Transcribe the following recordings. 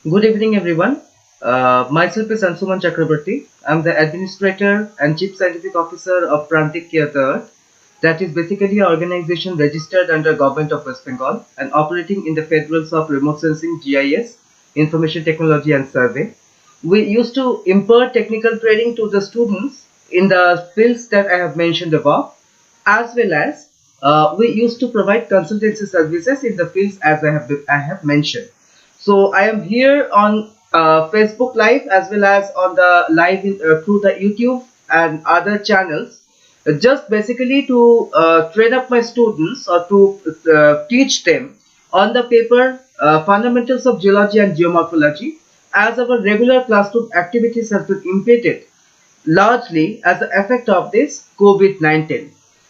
Good evening, everyone. Myself is Ansuman Chakrabarti. I'm the Administrator and Chief Scientific Officer of Prantik Care Third. That is basically an organization registered under Government of West Bengal and operating in the federals of remote sensing, GIS, information technology and survey. We used to impart technical training to the students in the fields that I have mentioned above, as well as we used to provide consultancy services in the fields as I have mentioned. So I am here on Facebook Live as well as on the through the YouTube and other channels, just basically to train up my students or to teach them on the paper fundamentals of geology and geomorphology, as our regular classroom activities have been impeded largely as an effect of this COVID-19.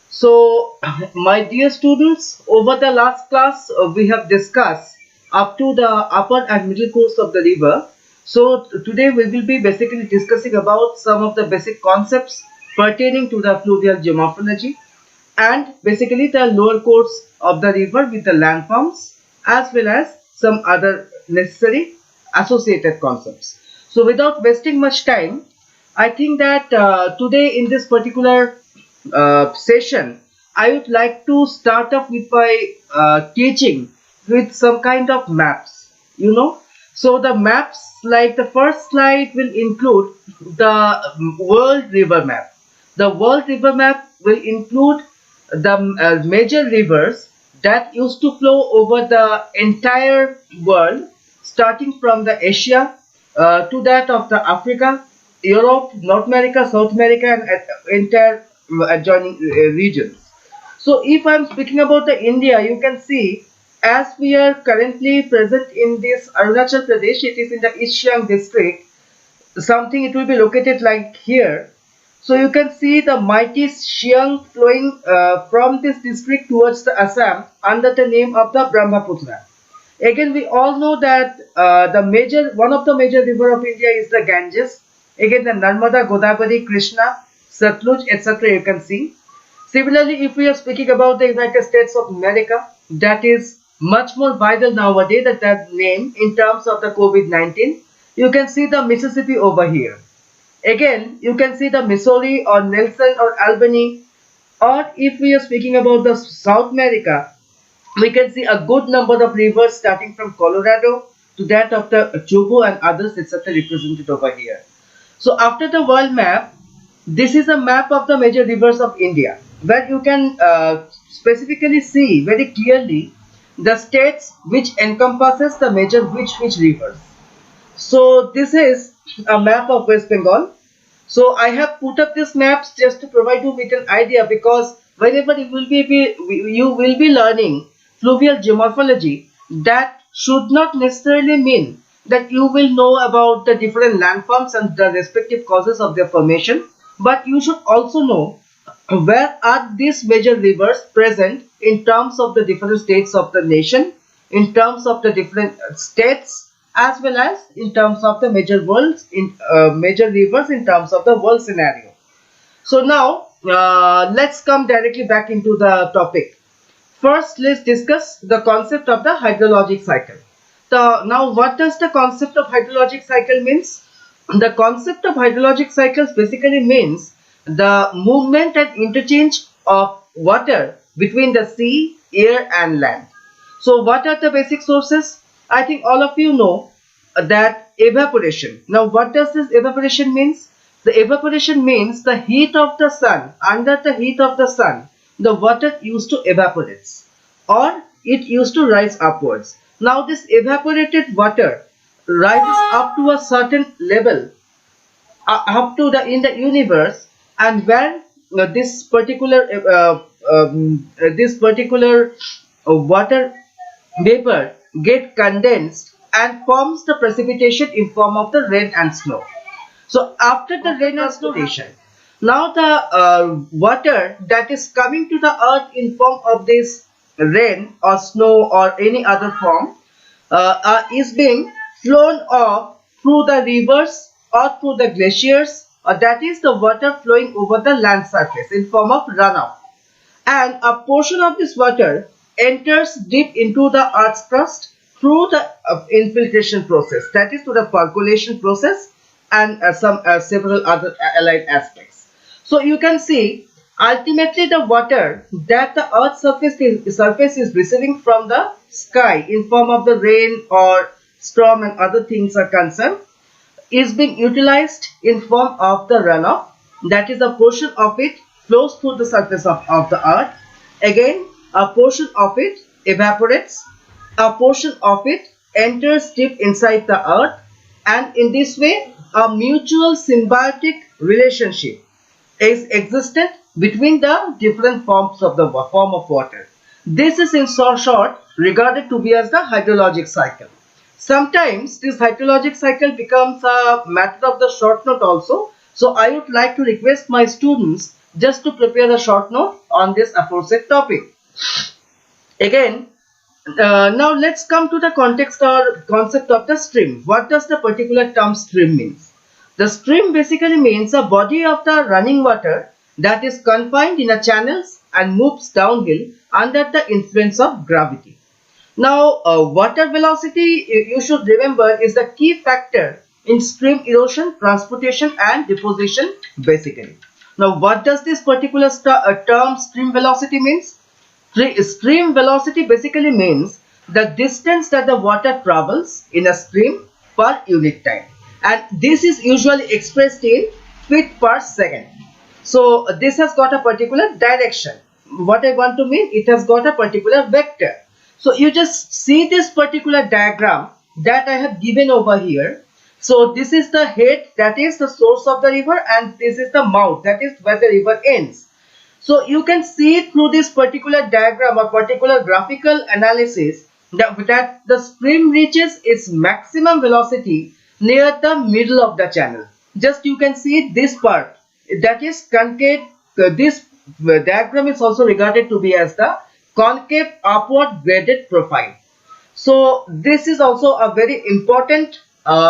So, my dear students, over the last class, we have discussed up to the upper and middle course of the river. So, today we will be basically discussing about some of the basic concepts pertaining to the fluvial geomorphology and basically the lower course of the river with the landforms as well as some other necessary associated concepts. So, without wasting much time, I think that today in this particular session, I would like to start off with my teaching with some kind of maps, So the maps, like the first slide will include the world river map. The world river map will include the major rivers that used to flow over the entire world, starting from the Asia to that of the Africa, Europe, North America, South America, and entire adjoining regions. So if I'm speaking about the India, you can see as we are currently present in this Arunachal Pradesh, it is in the East Siang district. Something it will be located like here. So you can see the mighty Siang flowing from this district towards the Assam under the name of the Brahmaputra. Again, we all know that one of the major river of India is the Ganges. Again, the Narmada, Godavari, Krishna, Satluj, etc. You can see. Similarly, if we are speaking about the United States of America, that is much more vital nowadays, that name in terms of the COVID-19. You can see the Mississippi over here. Again, you can see the Missouri or Nelson or Albany. Or if we are speaking about the South America, we can see a good number of rivers starting from Colorado to that of the Chubu and others, etc. represented over here. So after the world map, this is a map of the major rivers of India, where you can specifically see very clearly the states which encompasses the major which rivers. So this is a map of West Bengal. So I have put up these maps just to provide you with an idea, because whenever you will be learning fluvial geomorphology, that should not necessarily mean that you will know about the different landforms and the respective causes of their formation, but you should also know where are these major rivers present in terms of the different states of the nation, in terms of the different states, as well as in terms of the major rivers in terms of the world scenario. So now let's come directly back into the topic. First, let's discuss the concept of the hydrologic cycle. Now, what does the concept of hydrologic cycle means? The concept of hydrologic cycles basically means the movement and interchange of water between the sea, air and land. So what are the basic sources? I think all of you know that evaporation. Now what does this evaporation means? The evaporation means the heat of the sun. Under the heat of the sun, the water used to evaporate, or it used to rise upwards. Now this evaporated water rises up to a certain level, up to the in the universe, and when this particular water vapor get condensed and forms the precipitation in form of the rain and snow. So after the rain and snow, now the water that is coming to the earth in form of this rain or snow or any other form is being flown off through the rivers or through the glaciers, or that is the water flowing over the land surface in form of runoff, and a portion of this water enters deep into the earth's crust through the infiltration process, that is through the percolation process, and some several other allied aspects. So you can see ultimately the water that the earth's surface is receiving from the sky in form of the rain or storm and other things are concerned is being utilized in form of the runoff. That is, a portion of it flows through the surface of the earth. Again, a portion of it evaporates, a portion of it enters deep inside the earth, and in this way a mutual symbiotic relationship is existent between the different forms of the form of water. This is in so short regarded to be as the hydrologic cycle. Sometimes this hydrologic cycle becomes a matter of the short note also. So I would like to request my students just to prepare a short note on this aforesaid topic. Again, now let's come to the context or concept of the stream. What does the particular term stream means? The stream basically means a body of the running water that is confined in a channels and moves downhill under the influence of gravity. Now, water velocity, you should remember, is the key factor in stream erosion, transportation and deposition basically. Now, what does this particular term stream velocity means? Stream velocity basically means the distance that the water travels in a stream per unit time, and this is usually expressed in feet per second. So this has got a particular direction. What I want to mean, it has got a particular vector. So you just see this particular diagram that I have given over here. So this is the head, that is the source of the river, and this is the mouth, that is where the river ends. So you can see through this particular diagram or particular graphical analysis that the stream reaches its maximum velocity near the middle of the channel. Just you can see this part, that is concave. This diagram is also regarded to be as the concave upward graded profile. So this is also a very important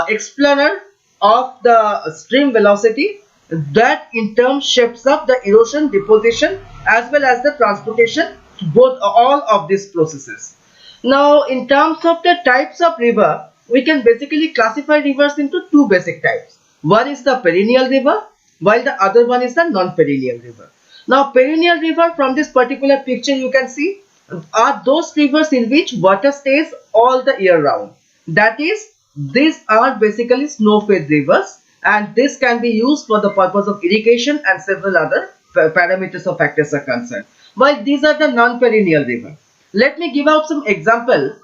explainer of the stream velocity, that in turn shapes up the erosion, deposition as well as the transportation, both all of these processes. Now in terms of the types of river, we can basically classify rivers into two basic types. One is the perennial river, while the other one is the non-perennial river. Now perennial river, from this particular picture you can see, are those rivers in which water stays all the year round. That is, these are basically snow-fed rivers, and this can be used for the purpose of irrigation and several other parameters or factors are concerned. While these are the non-perennial river. Let me give out some example.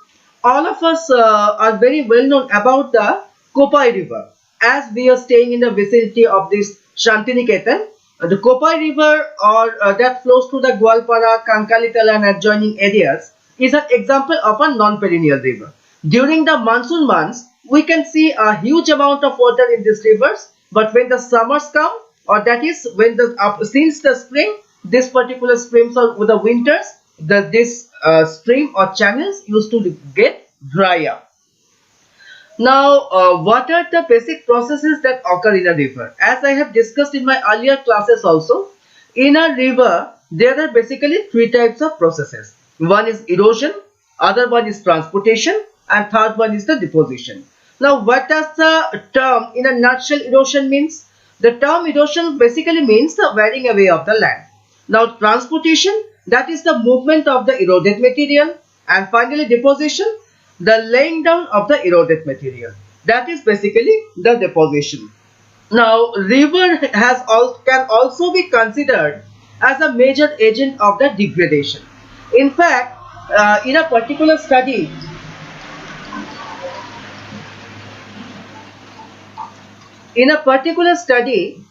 All of us are very well known about the Kopai river, as we are staying in the vicinity of this Shantiniketan. The Kopai river, or that flows through the Gwalpara, Kankalitala and adjoining areas, is an example of a non-perennial river. During the monsoon months, we can see a huge amount of water in these rivers, but when the summers come, or that is when since the spring, this particular streams, or with the winters, this stream or channels used to get dry up. Now, what are the basic processes that occur in a river? As I have discussed in my earlier classes also, in a river, there are basically three types of processes. One is erosion, other one is transportation, and third one is the deposition. Now, what does the term in a nutshell erosion means? The term erosion basically means the wearing away of the land. Now, transportation, that is the movement of the eroded material, and finally deposition, the laying down of the eroded material. That is basically the deposition. Now, river can also be considered as a major agent of the degradation. In fact, in a particular study,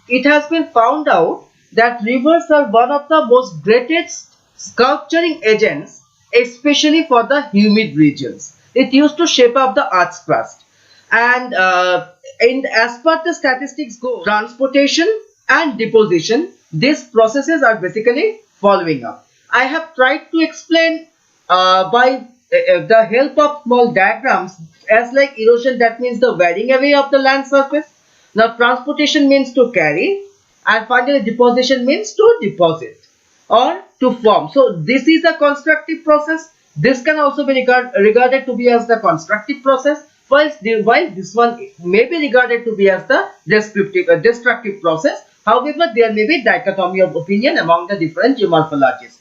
it has been found out that rivers are one of the most greatest sculpturing agents, especially for the humid regions. It used to shape up the earth's crust, and as per the statistics go, transportation and deposition, these processes are basically following up. I have tried to explain by the help of small diagrams, as like erosion, that means the wearing away of the land surface. Now transportation means to carry, and finally deposition means to deposit or to form. So this is a constructive process. This can also be regarded to be as the constructive process, while this one may be regarded to be as the destructive process. However, there may be dichotomy of opinion among the different geomorphologists.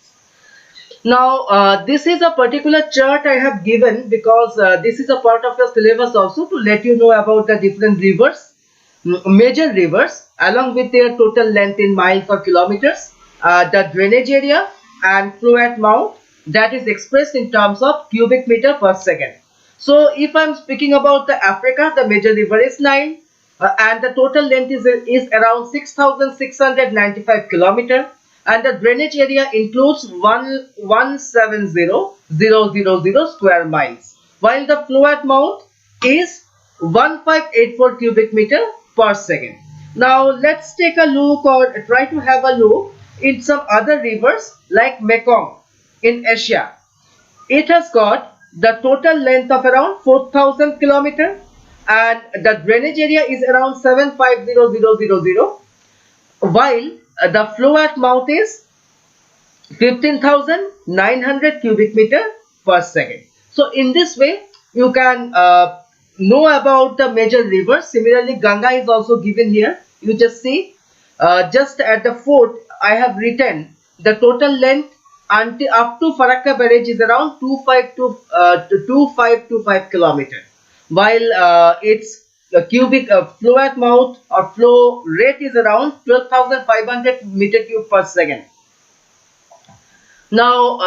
Now, this is a particular chart I have given because this is a part of your syllabus also, to let you know about the different rivers, major rivers, along with their total length in miles or kilometers, the drainage area and flow at mount, that is expressed in terms of cubic meter per second. So if I am speaking about the Africa, the major river is Nile, and the total length is around 6,695 kilometer, and the drainage area includes 170,000 square miles, while the flow at mount is 1584 cubic meter per second. Now let's take a look, or try to have a look, in some other rivers like Mekong in Asia. It has got the total length of around 4,000 kilometer, and the drainage area is around 750,000, while the flow at mouth is 15,900 cubic meter per second. So in this way you can know about the major rivers. Similarly, Ganga is also given here. You just see, just at the fort I have written the total length until up to Farakka barrage is around 2525 kilometer, while its cubic flow at mouth or flow rate is around 12,500 meter cube per second. Now,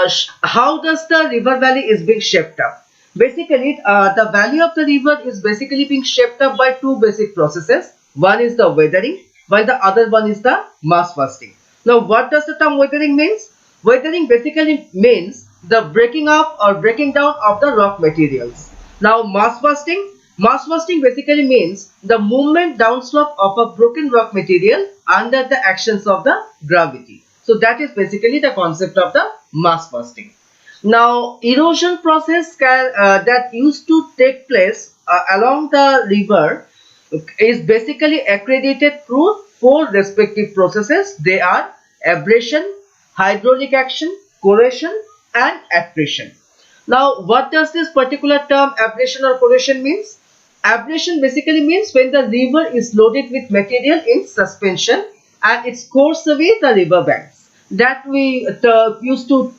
how does the river valley is being shaped up? Basically, the valley of the river is basically being shaped up by two basic processes. One is the weathering, while the other one is the mass bursting. Now, what does the term weathering means? Weathering basically means the breaking up or breaking down of the rock materials. Now, mass bursting basically means the movement downslope of a broken rock material under the actions of the gravity. So that is basically the concept of the mass bursting. Now, erosion process that used to take place along the river is basically accredited through four respective processes. They are abrasion, hydraulic action, corrosion and attrition. Now, what does this particular term abrasion or corrosion means? Abrasion basically means when the river is loaded with material in suspension and its course away the river banks. That we used to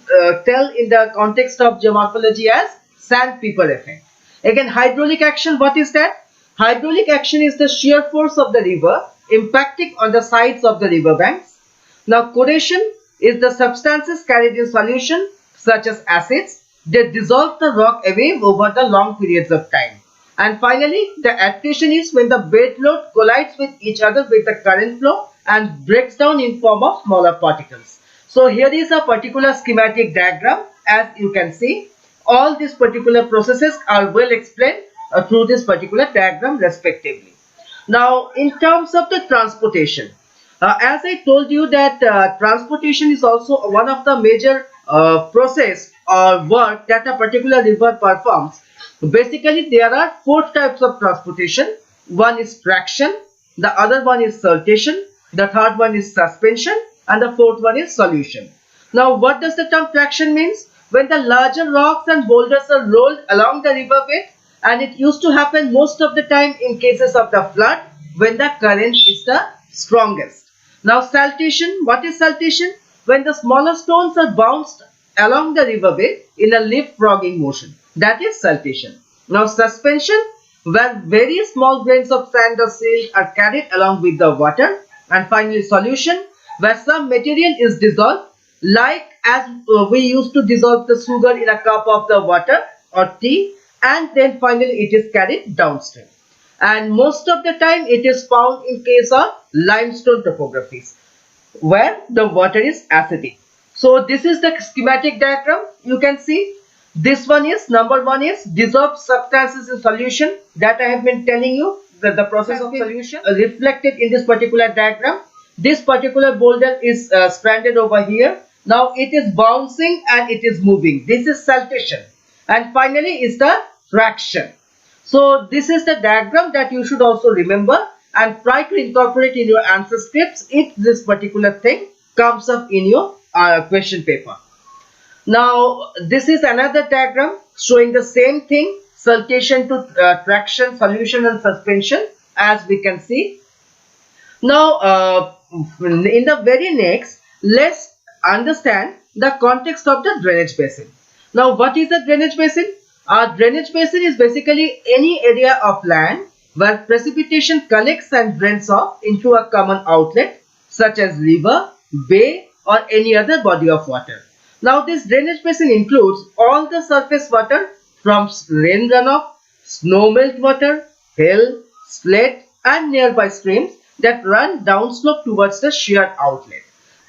tell in the context of geomorphology as sandpaper effect. Again, hydraulic action, what is that? Hydraulic action is the shear force of the river impacting on the sides of the river banks. Now, corrosion is the substances carried in solution such as acids. They dissolve the rock away over the long periods of time. And finally, the attrition is when the bed load collides with each other with the current flow and breaks down in form of smaller particles. So here is a particular schematic diagram. As you can see, all these particular processes are well explained through this particular diagram respectively. Now, in terms of the transportation, as I told you that transportation is also one of the major process or work that a particular river performs. Basically, there are four types of transportation. One is traction, the other one is siltation, the third one is suspension, and the fourth one is solution. Now, what does the term traction means? When the larger rocks and boulders are rolled along the river bed, and it used to happen most of the time in cases of the flood when the current is the strongest. Now, siltation, what is siltation? When the smaller stones are bounced along the river bed in a leapfrogging motion, that is siltation. Now, suspension, where very small grains of sand or silt are carried along with the water. And finally, solution, where some material is dissolved, like as we used to dissolve the sugar in a cup of the water or tea, and then finally it is carried downstream. And most of the time it is found in case of limestone topographies where the water is acidic. So this is the schematic diagram. You can see this one is, number one is dissolved substances in solution, that I have been telling you that the process of solution reflected in this particular diagram. This particular boulder is stranded over here. Now it is bouncing and it is moving. This is siltation. And finally is the traction. So this is the diagram that you should also remember and try to incorporate in your answer scripts if this particular thing comes up in your question paper. Now this is another diagram showing the same thing, saltation to traction, solution and suspension, as we can see. Now in the very next, let's understand the context of the drainage basin. Now what is a drainage basin? A drainage basin is basically any area of land where precipitation collects and drains off into a common outlet such as river, bay or any other body of water. Now this drainage basin includes all the surface water from rain runoff, snow melt water, hail, slate and nearby streams that run downslope towards the shear outlet,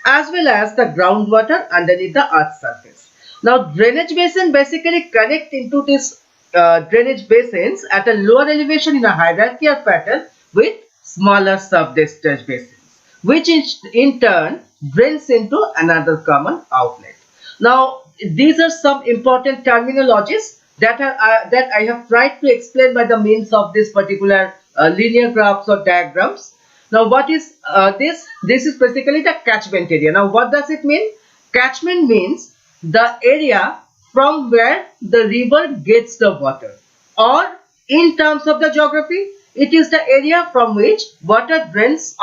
as well as the groundwater underneath the earth's surface. Now drainage basin basically connect into this drainage basins at a lower elevation in a hierarchical pattern with smaller sub-discharge basins, which in turn drains into another common outlet. Now these are some important terminologies that I have tried to explain by the means of this particular linear graphs or diagrams. Now what is this? This is basically the catchment area. Now what does it mean? Catchment means the area from where the river gets the water, or in terms of the geography, it is the area from which water drains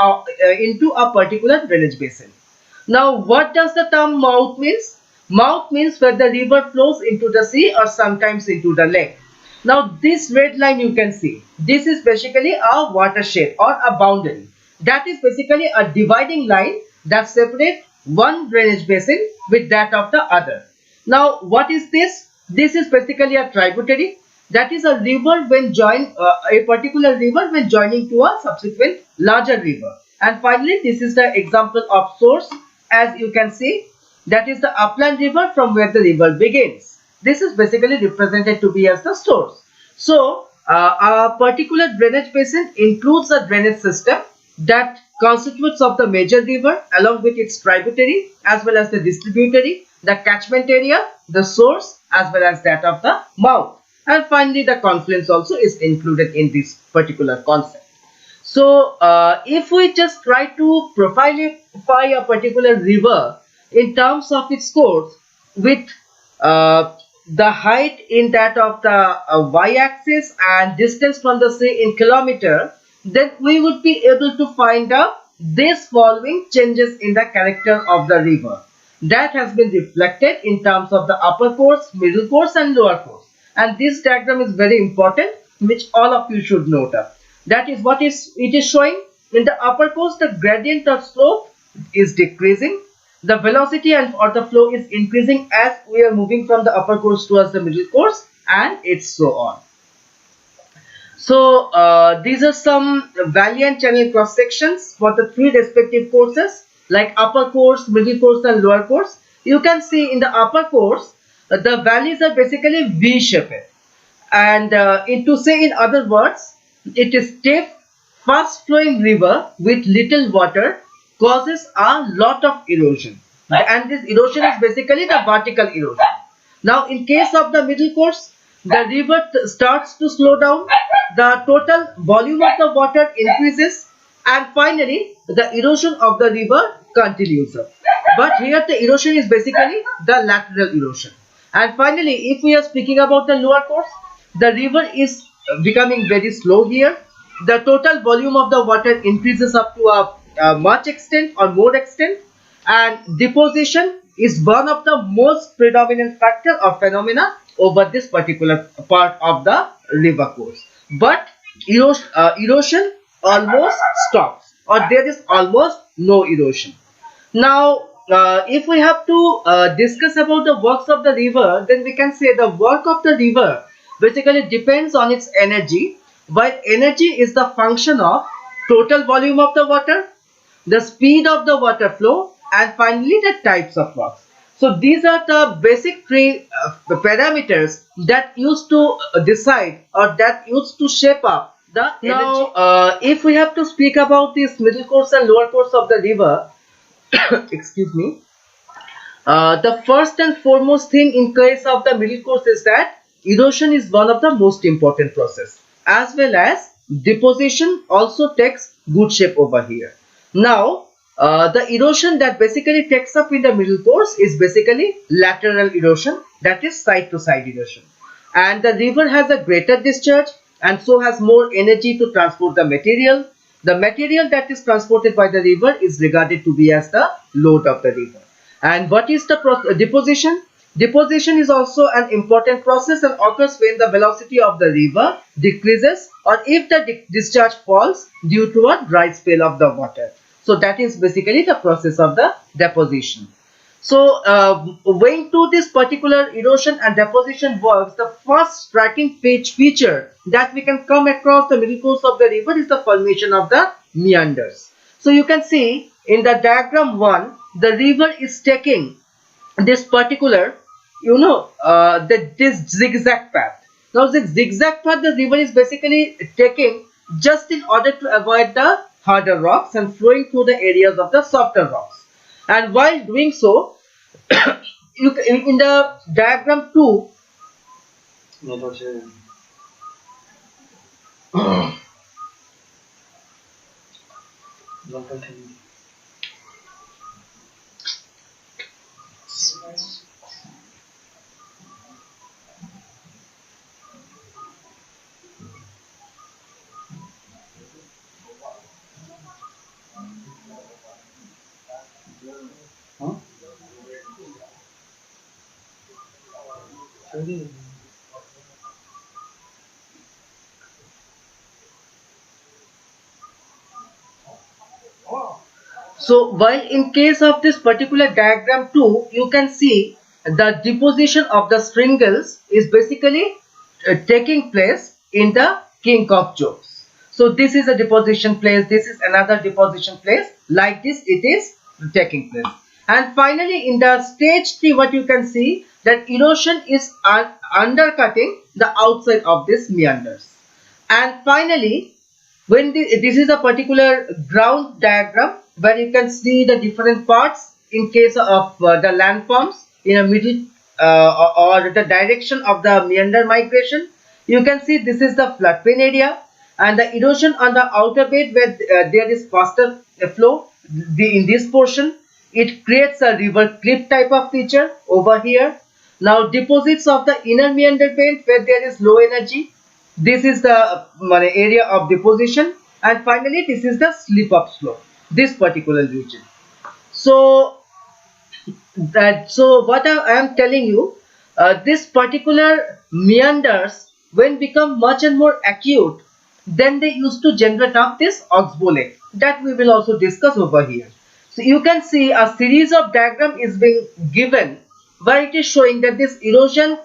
into a particular drainage basin. Now what does the term mouth means? Mouth means where the river flows into the sea or sometimes into the lake. Now this red line you can see, this is basically a watershed or a boundary. That is basically a dividing line that separates one drainage basin with that of the other. Now what is this? This is basically a tributary. That is a river when joined, a particular river when joining to a subsequent larger river. And finally this is the example of source. As you can see, that is the upland river from where the river begins. This is basically represented to be as the source. So a particular drainage basin includes a drainage system that constitutes of the major river along with its tributary as well as the distributary, the catchment area, the source as well as that of the mouth, and finally the confluence also is included in this particular concept. So if we just try to profilify a particular river in terms of its course with the height in that of the y-axis and distance from the sea in kilometer, then we would be able to find out this following changes in the character of the river. That has been reflected in terms of the upper course, middle course and lower course. And this diagram is very important, which all of you should note up. That is what it is showing. In the upper course, the gradient of slope is decreasing. The velocity or the flow is increasing as we are moving from the upper course towards the middle course, and it's so on. So these are some valley and channel cross sections for the three respective courses like upper course, middle course and lower course. You can see in the upper course the valleys are basically V-shaped, and to say in other words, it is stiff, fast flowing river with little water causes a lot of erosion, and this erosion is basically the vertical erosion. Now in case of the middle course, the river starts to slow down, the total volume of the water increases, and finally the erosion of the river continues up. But here the erosion is basically the lateral erosion. And finally, if we are speaking about the lower course, the river is becoming very slow here. The total volume of the water increases up to a much extent or more extent, and deposition is one of the most predominant factor or phenomena over this particular part of the river course. But erosion almost stops, or there is almost no erosion. Now if we have to discuss about the works of the river, then we can say the work of the river basically depends on its energy, while energy is the function of total volume of the water, the speed of the water flow, and finally the types of works. So these are the basic three parameters that used to decide or that used to shape up the energy. Now if we have to speak about this middle course and lower course of the river, excuse me, the first and foremost thing in case of the middle course is that erosion is one of the most important process, as well as deposition also takes good shape over here. Now The erosion that basically takes up in the middle course is basically lateral erosion, that is side to side erosion. And the river has a greater discharge and so has more energy to transport the material. The material that is transported by the river is regarded to be as the load of the river. And what is the deposition? Deposition is also an important process and occurs when the velocity of the river decreases or if the discharge falls due to a dry spell of the water. So that is basically the process of the deposition. So when to this particular erosion and deposition works, the first striking feature that we can come across the middle course of the river is the formation of the meanders. So you can see in the diagram 1, the river is taking this particular, this zigzag path. Now this zigzag path the river is basically taking just in order to avoid the harder rocks and flowing through the areas of the softer rocks. And while doing so, in the diagram 2, so while in case of this particular diagram 2, you can see the deposition of the stringles is basically taking place in the kink of Jones. So this is a deposition place, this is another deposition place, like this it is taking place. And finally in the stage 3, what you can see that erosion is undercutting the outside of these meanders. And finally, when this is a particular ground diagram where you can see the different parts in case of the landforms in a middle or the direction of the meander migration. You can see this is the floodplain area and the erosion on the outer bed where there is faster flow in this portion. It creates a river cliff type of feature over here. Now deposits of the inner meander bed where there is low energy. This is the area of deposition, and finally this is the slip up slope, this particular region. So what I am telling you, this particular meanders when become much and more acute, then they used to generate up this oxbow lake that we will also discuss over here. So you can see a series of diagram is being given where it is showing that this erosion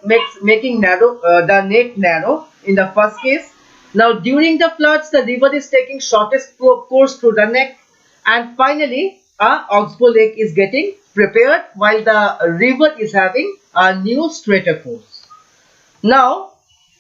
making narrow the neck narrow in the first case. Now during the floods the river is taking shortest course through the neck, and finally a oxbow lake is getting prepared while the river is having a new straighter course. Now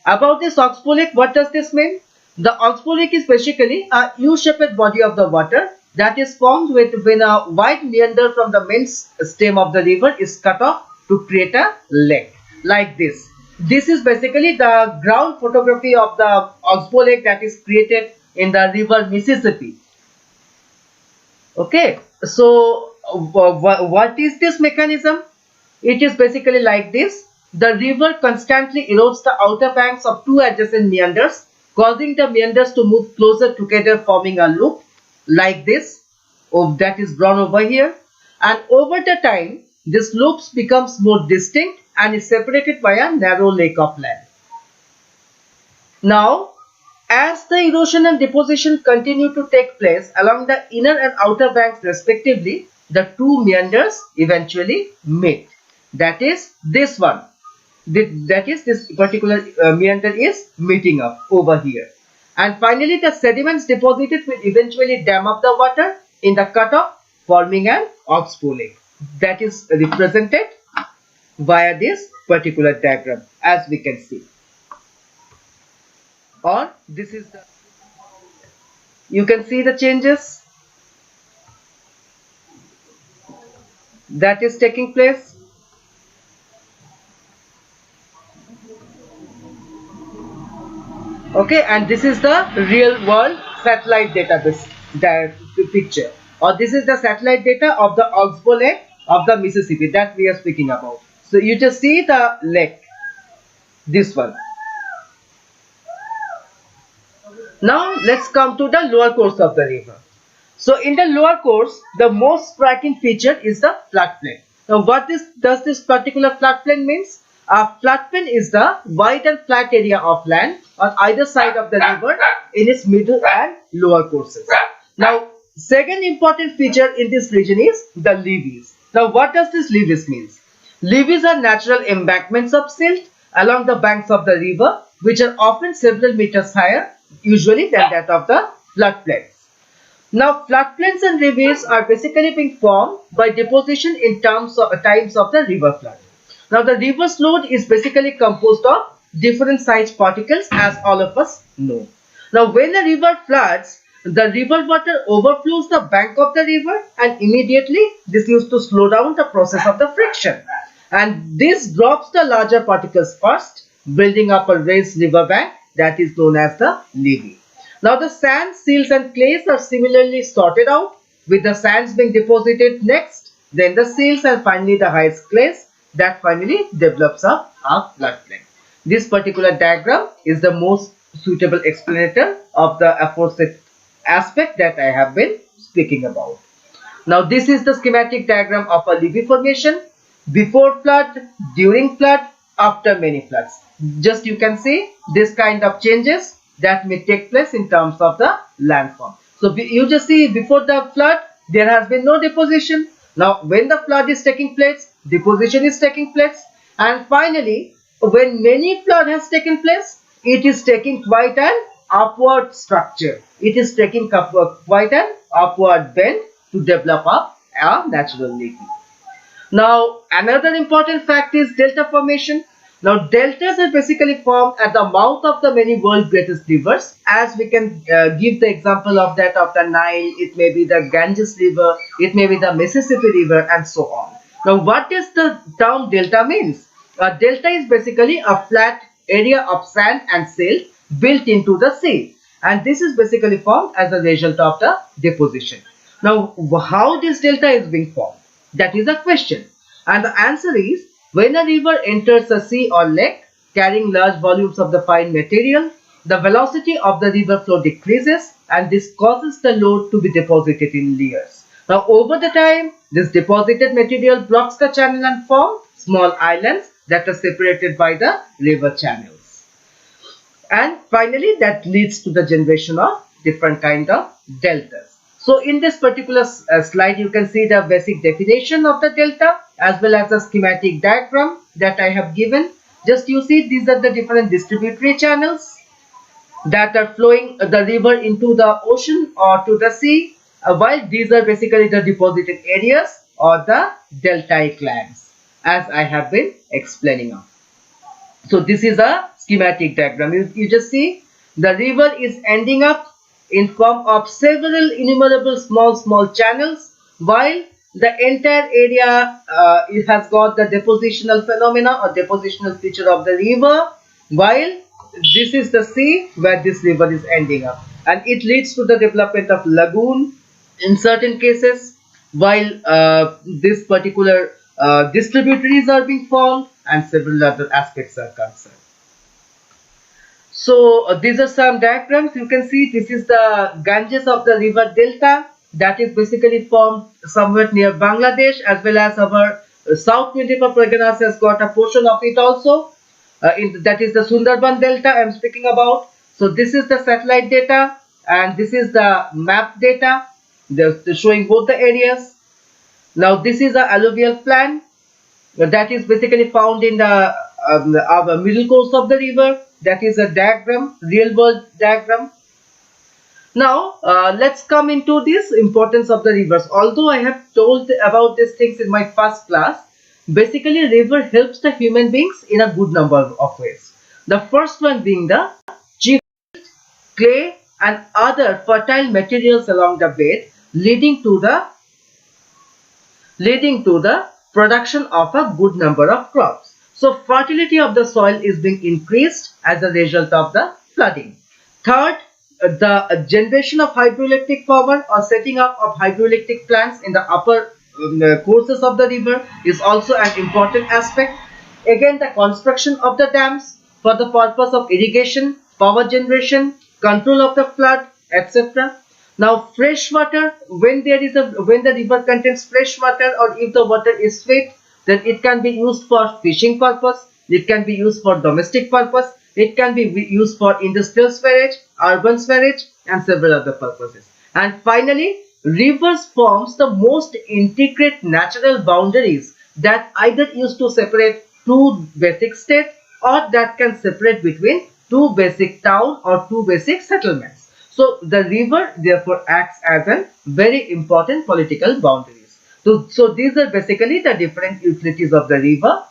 about this oxbow lake, what does this mean? The oxbow lake is basically a U-shaped body of the water that is formed when a wide meander from the main stem of the river is cut off to create a lake like this. This is basically the ground photography of the oxbow lake that is created in the river Mississippi. Okay, so what is this mechanism? It is basically like this. The river constantly erodes the outer banks of two adjacent meanders, causing the meanders to move closer together, forming a loop like this, that is drawn over here. And over the time, this loops becomes more distinct and is separated by a narrow lake of land. Now, as the erosion and deposition continue to take place along the inner and outer banks respectively, the two meanders eventually meet. That is this one. That is this particular meander is meeting up over here. And finally, the sediments deposited will eventually dam up the water in the cutoff, forming an oxbow lake. That is represented via this particular diagram, as we can see. Or this is the, you can see the changes that is taking place. Okay, and this is the real world satellite database picture or this is the satellite data of the Oxbow Lake of the Mississippi that we are speaking about. So you just see the lake, this one. Now let's come to the lower course of the river. So in the lower course, the most striking feature is the floodplain. Now what does this particular floodplain means? A floodplain is the wide and flat area of land on either side of the river in its middle and lower courses. Now second important feature in this region is the levees. Now what does this levees means? Levees are natural embankments of silt along the banks of the river, which are often several meters higher usually than that of the floodplains. Now, floodplains and levees are basically being formed by deposition in times of the river flood. Now, the river's load is basically composed of different sized particles, as all of us know. Now, when a river floods, the river water overflows the bank of the river, and immediately this used to slow down the process of the friction. And this drops the larger particles first, building up a raised river bank that is known as the levee. Now the sands, silts and clays are similarly sorted out, with the sands being deposited next, then the silts, and finally the highest clays that finally develops a floodplain. This particular diagram is the most suitable explanator of the aforesaid aspect that I have been speaking about. Now this is the schematic diagram of a levee formation before flood, during flood, after many floods. Just you can see this kind of changes that may take place in terms of the landform. So you just see before the flood there has been no deposition. Now when the flood is taking place, deposition is taking place, and finally when many flood has taken place, it is taking quite an upward structure. It is taking quite an upward bend to develop a natural levee. Now another important fact is delta formation. Now deltas are basically formed at the mouth of the many world greatest rivers, as we can give the example of that of the Nile, it may be the Ganges river, it may be the Mississippi river, and so on. Now what does the term delta means? A delta is basically a flat area of sand and silt built into the sea, and this is basically formed as a result of the deposition. Now how this delta is being formed? That is a question, and the answer is, when a river enters a sea or lake carrying large volumes of the fine material, the velocity of the river flow decreases, and this causes the load to be deposited in layers. Now over the time, this deposited material blocks the channel and form small islands that are separated by the river channels. And finally, that leads to the generation of different kind of deltas. So in this particular slide, you can see the basic definition of the delta as well as the schematic diagram that I have given. Just you see, these are the different distributary channels that are flowing the river into the ocean or to the sea, while these are basically the deposited areas or the deltaic lands, as I have been explaining of. So this is a schematic diagram. You just see the river is ending up in form of several innumerable small channels, while the entire area it has got the depositional phenomena or depositional feature of the river, while this is the sea where this river is ending up, and it leads to the development of lagoon in certain cases, while this particular distributaries are being formed and several other aspects are concerned. So these are some diagrams. You can see this is the Ganges of the river delta that is basically formed somewhere near Bangladesh, as well as our South 24 Parganas has got a portion of it also. That is the Sundarban delta I am speaking about. So this is the satellite data and this is the map data. They're showing both the areas. Now this is the alluvial plan that is basically found in the middle course of the river. That is a diagram, real world diagram. Now let's come into this importance of the rivers. Although I have told about these things in my first class, basically river helps the human beings in a good number of ways. The first one being the chip, clay and other fertile materials along the bed, leading to the production of a good number of crops. So fertility of the soil is being increased as a result of the flooding. Third, the generation of hydroelectric power or setting up of hydroelectric plants in the upper courses of the river is also an important aspect. Again, the construction of the dams for the purpose of irrigation, power generation, control of the flood, etc. Now, fresh water, when when the river contains fresh water or if the water is sweet, then it can be used for fishing purpose, it can be used for domestic purpose, it can be used for industrial sewage, urban sewage, and several other purposes. And finally, rivers forms the most intricate natural boundaries that either used to separate two basic states or that can separate between two basic town or two basic settlements. So the river therefore acts as a very important political boundaries. So these are basically the different utilities of the river.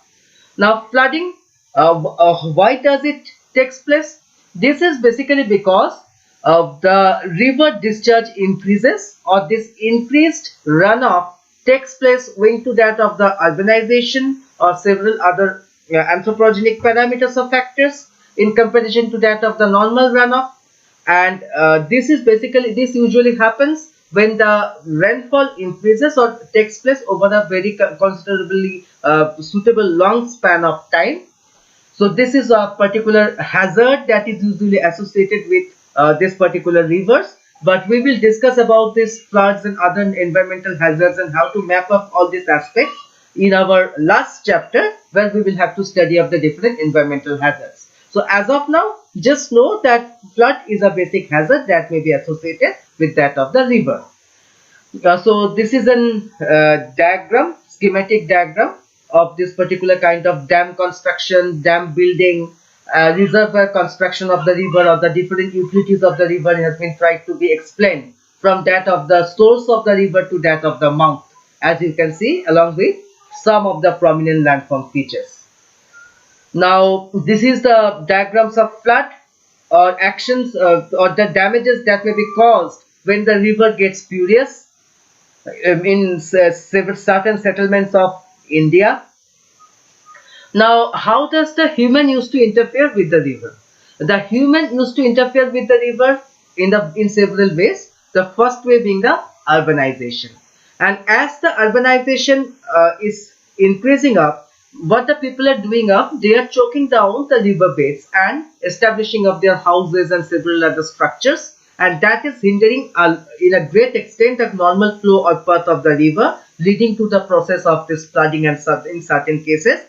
Now flooding, why does it takes place? This is basically because the river discharge increases, or this increased runoff takes place owing to that of the urbanization or several other anthropogenic parameters or factors in comparison to that of the normal runoff. And this usually happens when the rainfall increases or takes place over a very considerably suitable long span of time. So this is a particular hazard that is usually associated with this particular rivers, but we will discuss about these floods and other environmental hazards and how to map up all these aspects in our last chapter, where we will have to study of the different environmental hazards. So as of now, just know that flood is a basic hazard that may be associated with that of the river. So this is an diagram, schematic diagram of this particular kind of dam construction, dam building, reservoir construction of the river, or the different utilities of the river has been tried to be explained from that of the source of the river to that of the mouth, as you can see, along with some of the prominent landform features. Now this is the diagrams of flood or actions or the damages that may be caused when the river gets furious in certain settlements of India. Now, how does the human used to interfere with the river? The human used to interfere with the river in several ways. The first way being the urbanization. And as the urbanization is increasing up, what the people are doing up, they are choking down the river beds and establishing of their houses and several other structures, and that is hindering in a great extent the normal flow or path of the river, leading to the process of this flooding and in certain cases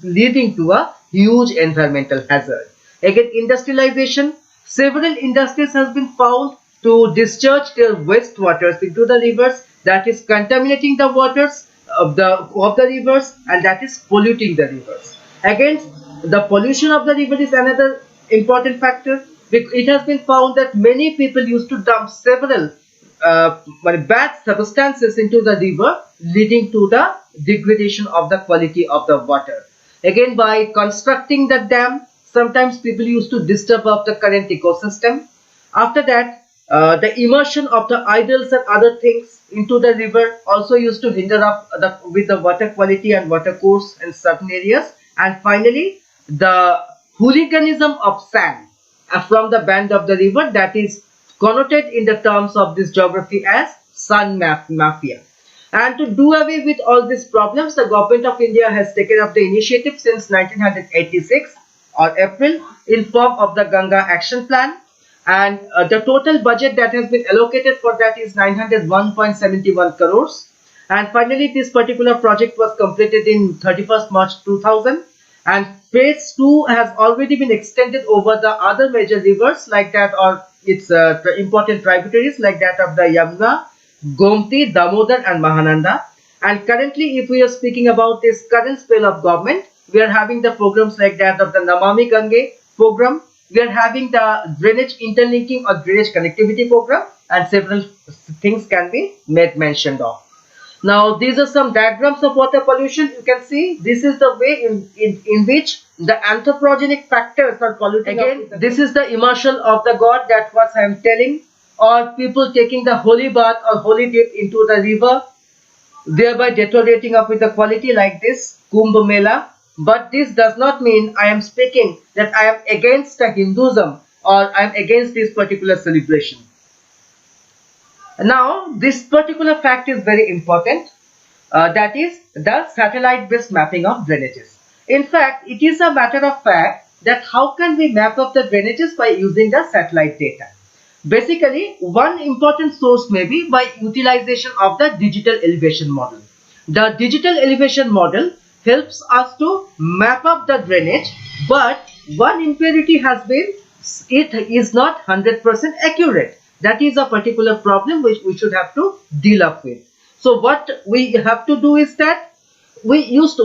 leading to a huge environmental hazard. Again, industrialization. Several industries has been found to discharge their wastewaters into the rivers, that is contaminating the waters of the rivers, and that is polluting the rivers. Again, the pollution of the river is another important factor. It has been found that many people used to dump several bad substances into the river, leading to the degradation of the quality of the water. Again, by constructing the dam, sometimes people used to disturb of the current ecosystem. After that, the immersion of the idols and other things into the river also used to hinder up with the water quality and water course in certain areas. And finally, the hooliganism of sand from the band of the river, that is connoted in the terms of this geography as sand mafia. And to do away with all these problems, the government of India has taken up the initiative since 1986 or April in form of the Ganga Action Plan, and the total budget that has been allocated for that is 901.71 crores. And finally, this particular project was completed in 31st March 2000, and phase 2 has already been extended over the other major rivers like that, or its important tributaries like that of the Yamuna, Gomti, Damodar and Mahananda. And currently, if we are speaking about this current spell of government, we are having the programs like that of the Namami Gange program, we are having the drainage interlinking or drainage connectivity program, and several things can be made mentioned of. Now these are some diagrams of water pollution. You can see this is the way in which the anthropogenic factors are polluting. Again, this is the immersion of the god, that what I am telling, or people taking the holy bath or holy dip into the river, thereby deteriorating up with the quality like this Kumbh Mela. But this does not mean I am speaking that I am against the Hinduism or I'm against this particular celebration. Now, this particular fact is very important. That is the satellite-based mapping of drainages. In fact, it is a matter of fact that how can we map up the drainages by using the satellite data. Basically, one important source may be by utilization of the digital elevation model. The digital elevation model helps us to map up the drainage, but one impurity has been it is not 100% accurate. That is a particular problem which we should have to deal up with. So what we have to do is that we used to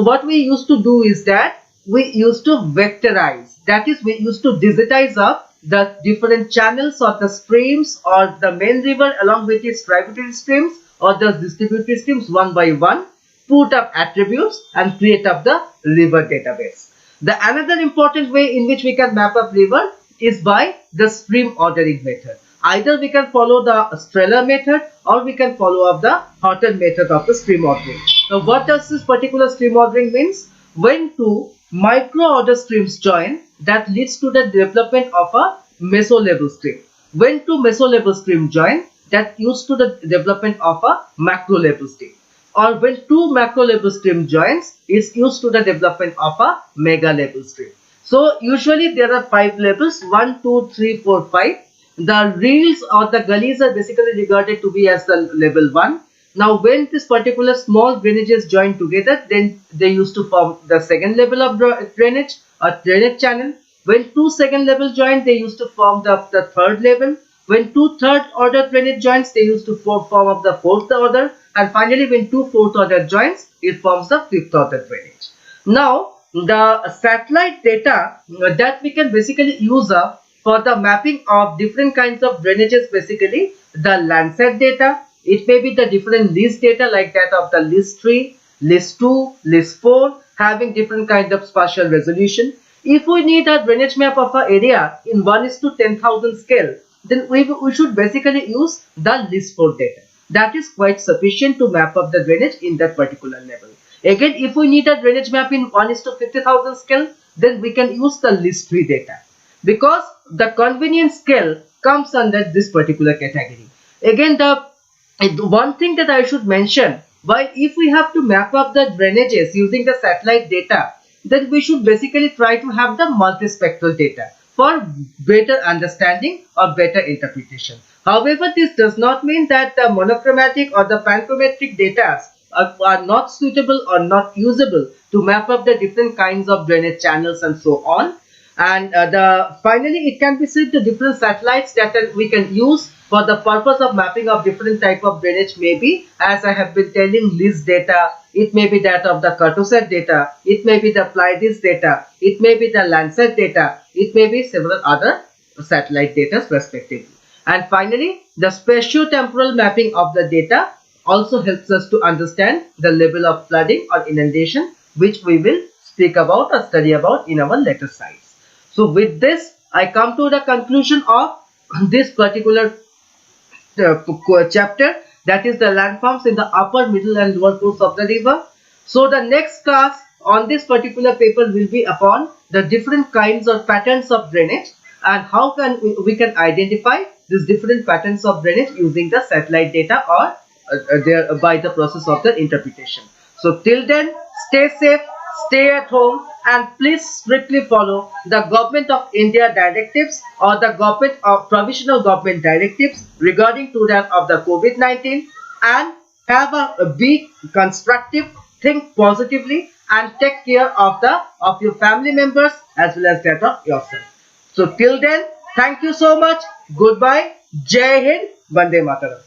vectorize. That is, we used to digitize up the different channels or the streams or the main river along with its tributary streams or the distributory streams one by one, put up attributes and create up the river database. The another important way in which we can map up river is by the stream ordering method. Either we can follow the Streller method or we can follow up the Horton method of the stream ordering. Now, what does this particular stream ordering means? When two micro-order streams join, that leads to the development of a meso-level stream. When two meso-level streams join, that leads to the development of a macro-level stream. Or when two macro-level streams joins, it's used to the development of a mega-level stream. So, usually there are 5 levels, 1, 2, 3, 4, 5. The reels or the gullies are basically regarded to be as the level 1. Now, when this particular small drainages join together, then they used to form the second level of drainage or drainage channel. When two second level join, they used to form the third level. When two third order drainage joins, they used to form up the fourth order. And finally, when two fourth order joins, it forms the fifth order drainage. Now, the satellite data that we can basically use up for the mapping of different kinds of drainages, basically the Landsat data. It may be the different list data like that of the list 3, list 2, list 4, having different kind of spatial resolution. If we need a drainage map of an area in 1:10,000 scale, then we should basically use the list 4 data. That is quite sufficient to map up the drainage in that particular level. Again, if we need a drainage map in 1:50,000 scale, then we can use the list 3 data, because the convenience scale comes under this particular category. Again, the one thing that I should mention, while if we have to map up the drainages using the satellite data, then we should basically try to have the multispectral data for better understanding or better interpretation. However, this does not mean that the monochromatic or the panchromatic data are not suitable or not usable to map up the different kinds of drainage channels and so on. And finally, it can be said the different satellites that we can use for the purpose of mapping of different type of drainage may be, as I have been telling, list data. It may be that of the Cartosat data. It may be the Pleiades data. It may be the Landsat data. It may be several other satellite data respectively. And finally, the spatio-temporal mapping of the data also helps us to understand the level of flooding or inundation, which we will speak about or study about in our later slides. So with this, I come to the conclusion of this particular chapter, that is the landforms in the upper, middle and lower course of the river. So the next class on this particular paper will be upon the different kinds or patterns of drainage and how can we can identify these different patterns of drainage using the satellite data or by the process of the interpretation. So till then, stay safe, stay at home, and please strictly follow the Government of India directives or the provisional government directives regarding to that of the COVID-19, and have a be constructive, think positively, and take care of your family members as well as that of yourself. So till then, thank you so much. Goodbye. Jai Hind. Vande Mataram.